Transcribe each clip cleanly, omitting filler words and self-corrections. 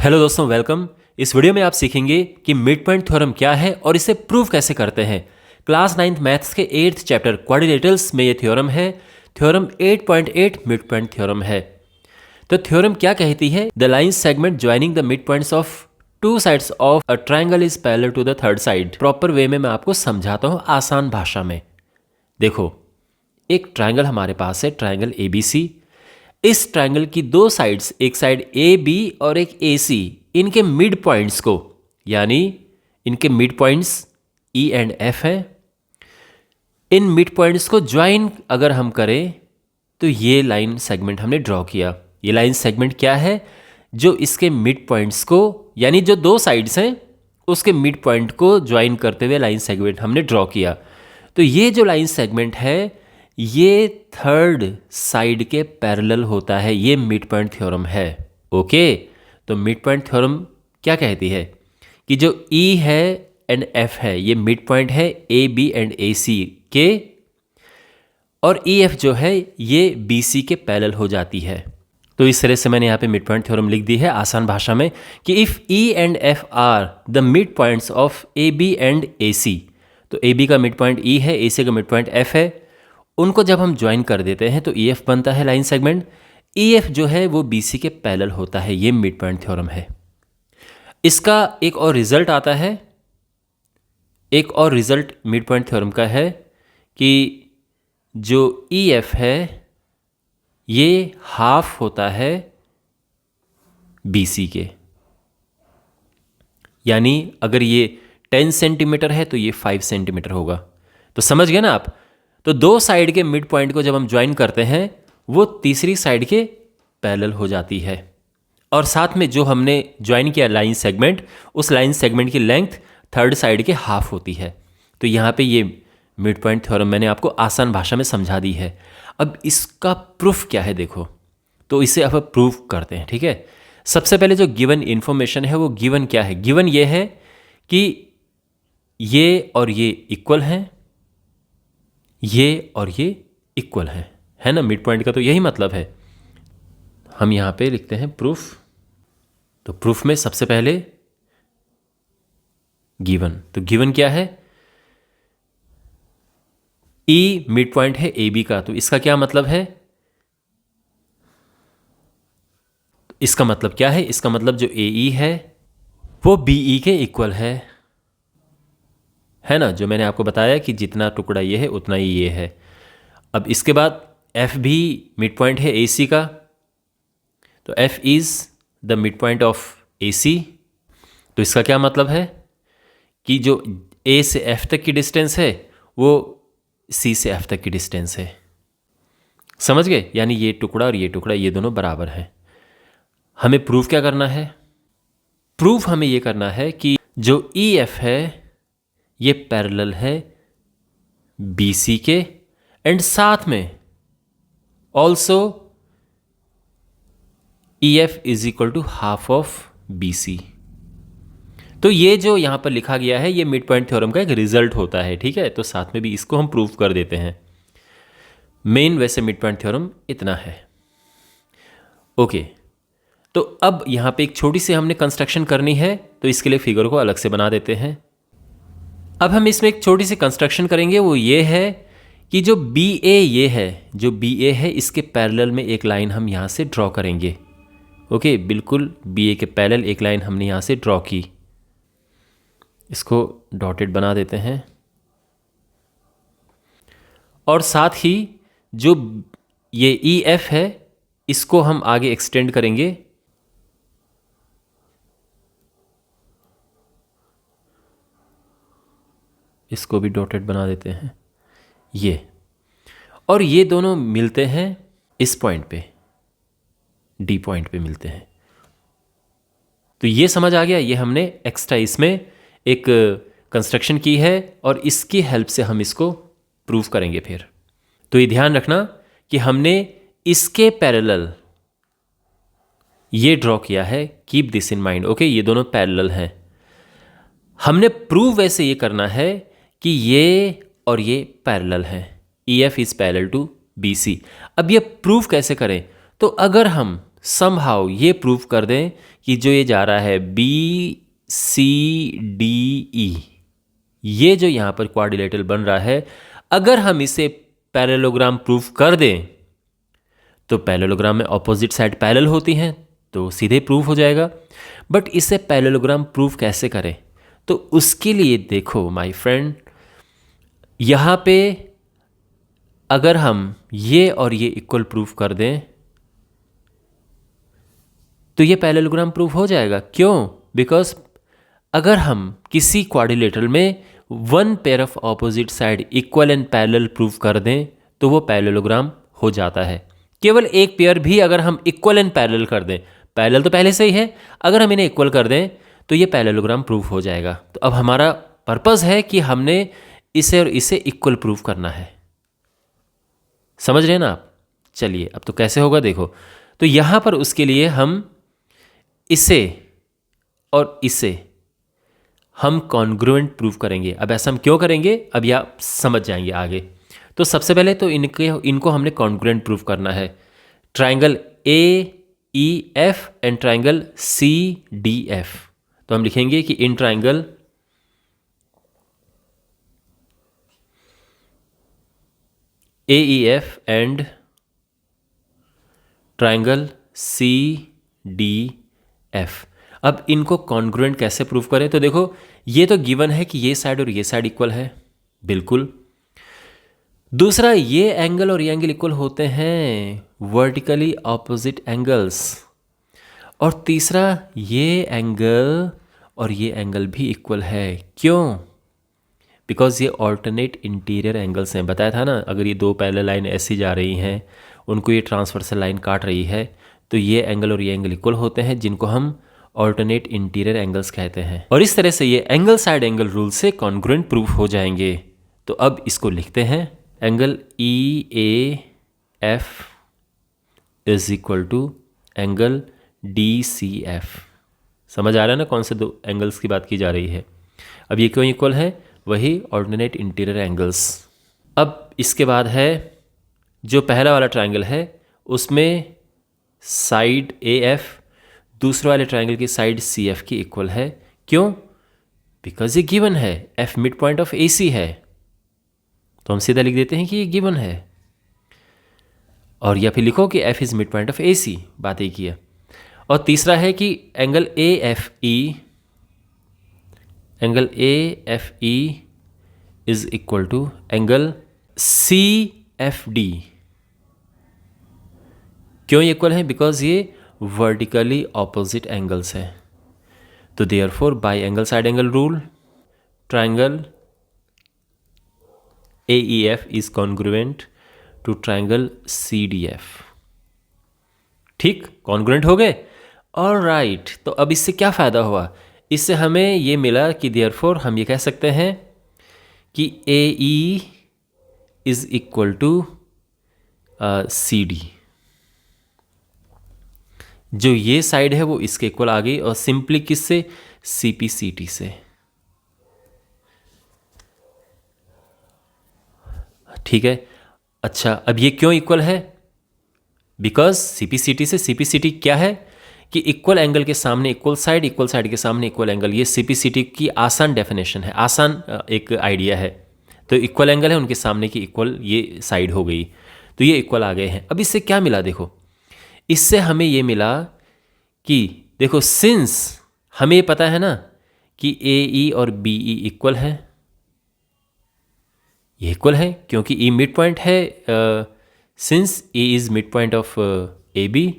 Hello दोस्तों, welcome. इस video में आप सीखेंगे कि मिड पॉइंट थ्योरम क्या है और इसे प्रूव कैसे करते हैं। क्लास 9th मैथ्स के 8th चैप्टर क्वाड्रिलेटरल्स में ये थ्योरम है। थ्योरम 8.8 मिड पॉइंट थ्योरम है। तो थ्योरम क्या कहती है? The line segment joining the mid points of two sides of a triangle is parallel to the third side. Proper way में मैं आपको समझाता हूँ आसान भाषा में। देखो, एक ट्रायंगल हमारे पास है, ट्रायंगल ABC। इस ट्रायंगल की दो साइड्स, एक साइड AB और एक AC, इनके मिड पॉइंट्स को, यानी इनके mid points E and F हैं। इन मिड पॉइंट्स को ज्वाइन अगर हम करें तो ये लाइन सेगमेंट हमने ड्रॉ किया। ये लाइन सेगमेंट क्या है? जो इसके मिड पॉइंट्स को, यानी जो दो साइड्स हैं उसके मिड पॉइंट को ज्वाइन करते हुए लाइन सेगमेंट हमने ड्रॉ किया। तो ये जो लाइन सेगमेंट है ये थर्ड साइड के पैरेलल होता है। ये मिड पॉइंट थ्योरम है। ओके, तो मिड पॉइंट थ्योरम क्या कहती है कि जो E है एंड F है, ये मिड पॉइंट है AB एंड AC के, और EF जो है ये BC के पैरेलल हो जाती है। तो इस तरह से मैंने यहाँ पे मिड पॉइंट थ्योरम लिख दी है आसान भाषा में कि if E and F are the mid points of AB and AC, तो AB का मिड पॉइंट E है, AC का मिड पॉइंट F है, उनको जब हम ज्वाइन कर देते हैं तो EF बनता है लाइन सेगमेंट। EF जो है वो BC के पैरेलल होता है। ये मिड पॉइंट थ्योरम है। इसका एक और रिजल्ट आता है, एक और रिजल्ट मिड पॉइंट थ्योरम का है कि जो EF है ये हाफ होता है BC के, यानी अगर ये 10 सेंटीमीटर है तो ये 5 सेंटीमीटर होगा। तो समझ गए ना आप? तो दो साइड के मिड पॉइंट को जब हम ज्वाइन करते हैं वो तीसरी साइड के पैरेलल हो जाती है, और साथ में जो हमने ज्वाइन किया लाइन सेगमेंट, उस लाइन सेगमेंट की लेंथ थर्ड साइड के हाफ होती है। तो यहाँ पे ये मिड पॉइंट थ्योरम मैंने आपको आसान भाषा में समझा दी है। अब इसका प्रूफ क्या है देखो, तो इसे अब प्रूफ करते हैं। ठीक है, सबसे पहले जो गिवन इन्फॉर्मेशन है वो गिवन क्या है? गिवन ये है कि ये और ये इक्वल हैं, ये और ये इक्वल है ना? मिड पॉइंट का तो यही मतलब है। हम यहां पे लिखते हैं प्रूफ। तो प्रूफ में सबसे पहले गिवन, तो गिवन क्या है? E मिड पॉइंट है AB का, तो इसका क्या मतलब है? इसका मतलब क्या है? इसका मतलब जो AE है वो BE के इक्वल है ना? जो मैंने आपको बताया कि जितना टुकड़ा ये है उतना ही ये है। अब इसके बाद F भी मिड पॉइंट है AC का, तो F is the mid point of AC। तो इसका क्या मतलब है कि जो A से F तक की डिस्टेंस है वो C से F तक की डिस्टेंस है। समझ गए? यानी ये टुकड़ा और ये टुकड़ा ये दोनों बराबर हैं। हमें प्रूफ क्या करना है? प्रूफ हमें ये करना है कि जो EF है ये पैरेलल है BC के, एंड साथ में also EF is equal to half of BC। तो ये जो यहां पर लिखा गया है ये मिड पॉइंट थ्योरम का एक रिजल्ट होता है। ठीक है, तो साथ में भी इसको हम प्रूफ कर देते हैं। मेन वैसे मिड पॉइंट थ्योरम इतना है। ओके, तो अब यहां पे एक छोटी सी हमने कंस्ट्रक्शन करनी है, तो इसके लिए फिगर को अलग से बना देते हैं। अब हम इसमें एक छोटी सी कंस्ट्रक्शन करेंगे, वो ये है कि जो BA ये है, जो BA है इसके पैरेलल में एक लाइन हम यहाँ से ड्रॉ करेंगे। ओके, बिल्कुल BA के पैरेलल एक लाइन हमने यहाँ से ड्रॉ की। इसको डॉटेड बना देते हैं, और साथ ही जो ये EF है इसको हम आगे एक्सटेंड करेंगे। इसको भी डॉटेड बना देते हैं ये, और ये दोनों मिलते हैं इस पॉइंट पे, D पॉइंट पे मिलते हैं। तो ये समझ आ गया, ये हमने एक्स्ट्रा इसमें एक कंस्ट्रक्शन की है और इसकी हेल्प से हम इसको प्रूफ करेंगे फिर। तो ये ध्यान रखना कि हमने इसके पैरेलल ये ड्रॉ किया है, keep this in mind. Okay, ये दोनों पैरेलल हैं। हमने प्रूव वैसे ये करना है कि ये और ये पैरेलल हैं, EF is parallel to BC। अब ये प्रूफ कैसे करें? तो अगर हम समहाउ ये प्रूव कर दें कि जो ये जा रहा है BCDE, ये जो यहाँ पर क्वाड्रिलेटरल बन रहा है, अगर हम इसे पैरेललोग्राम प्रूफ कर दें तो पैरेललोग्राम में ऑपोजिट साइड पैरेलल होती हैं तो सीधे प्रूफ हो जाएगा। बट इसे पैरेललोग्राम प्रूफ कैसे करें? तो उसके लिए देखो माय फ्रेंड, यहाँ पे अगर हम ये और ये इक्वल प्रूफ कर दें तो ये पैरेललोग्राम प्रूफ हो जाएगा। क्यों? बिकॉज अगर हम किसी क्वाड्रिलेटरल में one pair of opposite side equal and parallel proof कर दें तो वो पैरेललोग्राम हो जाता है। केवल एक पेयर भी अगर हम इक्वल एंड पैरेलल कर दें, पैरेलल तो पहले से ही है, अगर हम इन्हें इक्वल कर दें तो ये पैरेललोग्राम प्रूफ हो जाएगा। तो अब हमारा पर्पस है कि हमने इसे और इसे इक्वल प्रूफ करना है। समझ रहे हैं ना आप? चलिए अब तो कैसे होगा देखो। तो यहाँ पर उसके लिए हम इसे और इसे हम कॉन्ग्रुएंट प्रूफ करेंगे। अब ऐसा हम क्यों करेंगे अब ये आप समझ जाएंगे आगे। तो सबसे पहले तो इनको हमने कॉन्ग्रुएंट प्रूफ करना है। Triangle AEF and triangle CDF। तो हम लिखेंगे कि in triangle AEF and triangle CDF। अब इनको कॉन्ग्रुएंट कैसे प्रूफ करें? तो देखो ये तो गिवन है कि ये साइड और ये साइड इक्वल है, बिल्कुल। दूसरा, ये एंगल और ये एंगल इक्वल होते हैं, वर्टिकली ऑपोजिट एंगल्स। और तीसरा, ये एंगल और ये एंगल भी इक्वल है। क्यों? बिकॉज ये ऑल्टरनेट इंटीरियर एंगल्स हैं। बताया था ना, अगर ये दो पैरेलल लाइन ऐसी जा रही हैं, उनको ये ट्रांसवर्सल लाइन काट रही है, तो ये एंगल और ये एंगल इक्वल होते हैं, जिनको हम ऑल्टरनेट इंटीरियर एंगल्स कहते हैं। और इस तरह से ये एंगल साइड एंगल रूल से कॉन्ग्रुएंट प्रूफ हो जाएंगे। तो अब इसको लिखते हैं, angle EAF is equal to angle DCF। समझ आ रहा है ना कौन से दो एंगल्स की बात की जा रही है? अब ये क्यों इक्वल है? वही ऑल्टरनेट इंटीरियर एंगल्स। अब इसके बाद है जो पहला वाला ट्राइंगल है उसमें साइड AF दूसरे वाले ट्राइंगल की साइड CF की इक्वल है। क्यों? बिकॉज ये गिवन है, F mid point of AC है, तो हम सीधा लिख देते हैं कि ये गिवन है। और या फिर लिखो कि F is mid point of AC, बात एक ही है। और तीसरा है कि angle AFE is equal to angle CFD। क्यों ये इक्वल है? बिकॉज ये वर्टिकली ऑपोजिट एंगल्स है। तो therefore by angle side angle rule triangle AEF is congruent to triangle CDF। ठीक, कॉन्ग्रुएंट हो गए। ऑलराइट, तो अब इससे क्या फ़ायदा हुआ? इससे हमें ये मिला कि देयरफॉर हम ये कह सकते हैं कि AE is equal to CD। जो ये साइड है वो इसके इक्वल आ गई, और सिंपली किससे? CPCT से। ठीक है। अच्छा, अब ये क्यों इक्वल है? बिकॉज CPCT से CPCT क्या है कि इक्वल एंगल के सामने इक्वल साइड के सामने इक्वल एंगल। ये CPCT की आसान डेफिनेशन है, आसान एक आइडिया है। तो इक्वल एंगल है, उनके सामने की इक्वल ये साइड हो गई, तो ये इक्वल आ गए हैं। अब इससे क्या मिला? देखो, इससे हमें ये मिला कि देखो, सिंस हमें पता है ना कि AE और BE इक्वल है, ये इक्वल है क्योंकि E मिड पॉइंट है, since E is mid point of AB,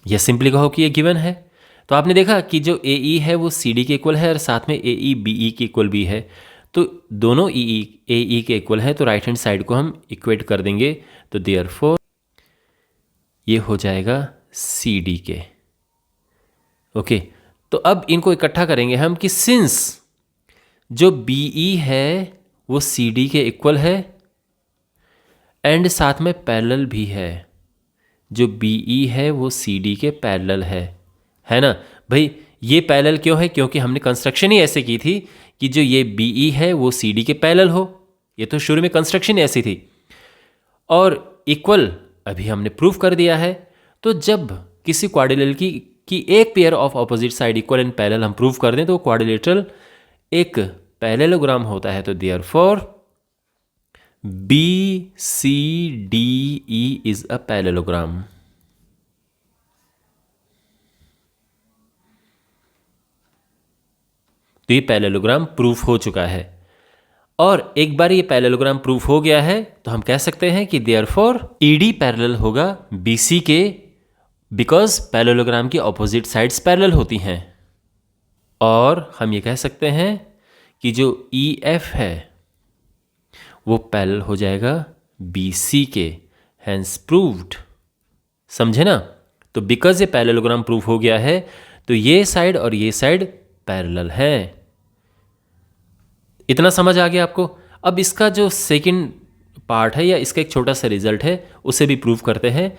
या सिंपली कहो कि ये गिवन है। तो आपने देखा कि जो AE है वो CD के इक्वल है और साथ में AE BE के इक्वल भी है। तो दोनों AE के इक्वल है, तो राइट हैंड साइड को हम इक्वेट कर देंगे। तो देयरफॉर ये हो जाएगा CD के। ओके, तो अब इनको इकट्ठा करेंगे हम कि सिंस जो BE है वो CD के इक्वल है एंड साथ में पैरेलल भी है। जो BE है वो CD के पैरेलल है ना भाई? ये पैरेलल क्यों है? क्योंकि हमने कंस्ट्रक्शन ही ऐसे की थी कि जो ये BE है वो CD के पैरेलल हो। ये तो शुरू में कंस्ट्रक्शन ऐसी थी। और इक्वल अभी हमने प्रूफ कर दिया है। तो जब किसी क्वाड्रिलेटरल की एक pair of opposite side equal and parallel हम प्रूव कर दें तो क्वाड्रिलेटरल एक पैरेललोग्राम होता है। तो therefore BCDE is a parallelogram. तो ये पैरेललोग्राम प्रूफ हो चुका है। और एक बार ये पैरेललोग्राम प्रूफ हो गया है तो हम कह सकते हैं कि देयरफॉर ED पैरेलल होगा BC के, बिकॉज पैरेललोग्राम की ऑपोजिट साइड्स पैरेलल होती हैं। और हम ये कह सकते हैं कि जो EF है वो पैरेलल हो जाएगा BC के, हैंस प्रूव्ड। समझे ना? तो बिकॉज ये पैरेललोग्राम प्रूफ हो गया है तो ये साइड और ये साइड पैरेलल है। इतना समझ आ गया आपको? अब इसका जो सेकंड पार्ट है या इसका एक छोटा सा रिजल्ट है उसे भी प्रूव करते हैं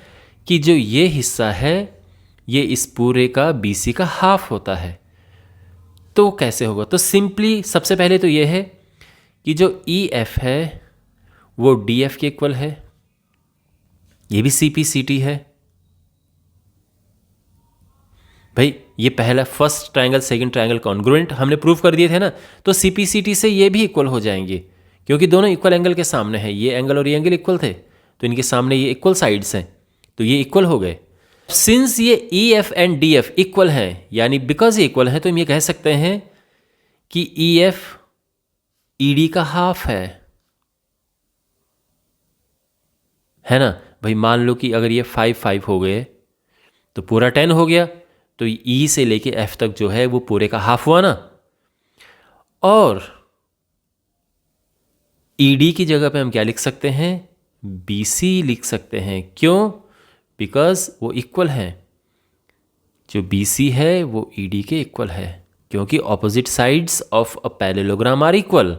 कि जो ये हिस्सा है ये इस पूरे का BC का हाफ होता है। तो कैसे होगा? तो सिंपली सबसे पहले तो ये है कि जो EF है वो DF के इक्वल है, ये भी CPCT है। भाई ये पहला first triangle second triangle congruent हमने प्रूव कर दिए थे ना, तो CPCT से ये भी इक्वल हो जाएंगे क्योंकि दोनों इक्वल एंगल के सामने हैं। ये एंगल और ये एंगल इक्वल थे तो इनके सामने ये इक्वल साइड्स हैं तो ये इक्वल हो गए। सिंस ये EF एंड DF इक्वल हैं, यानी बिकॉज ये इक्वल हैं, तो हम ये कह सकते हैं कि EF ED का हाफ है ना? भाई मान लो कि अगर ये 5 हो गए तो पूरा 10 हो गया, तो E से लेके F तक जो है वो पूरे का हाफ हुआ ना। और ED की जगह पे हम क्या लिख सकते हैं? BC लिख सकते हैं। क्यों? बिकॉज वो इक्वल हैं। जो BC है वो ED के इक्वल है क्योंकि opposite sides of a parallelogram are equal,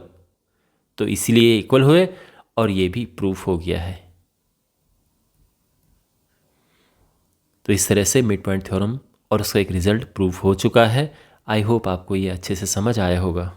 तो इसीलिए इक्वल हुए और ये भी प्रूफ हो गया है। तो इस तरह से मिड पॉइंट थ्योरम और उसका एक रिजल्ट प्रूफ हो चुका है। आई होप आपको ये अच्छे से समझ आया होगा।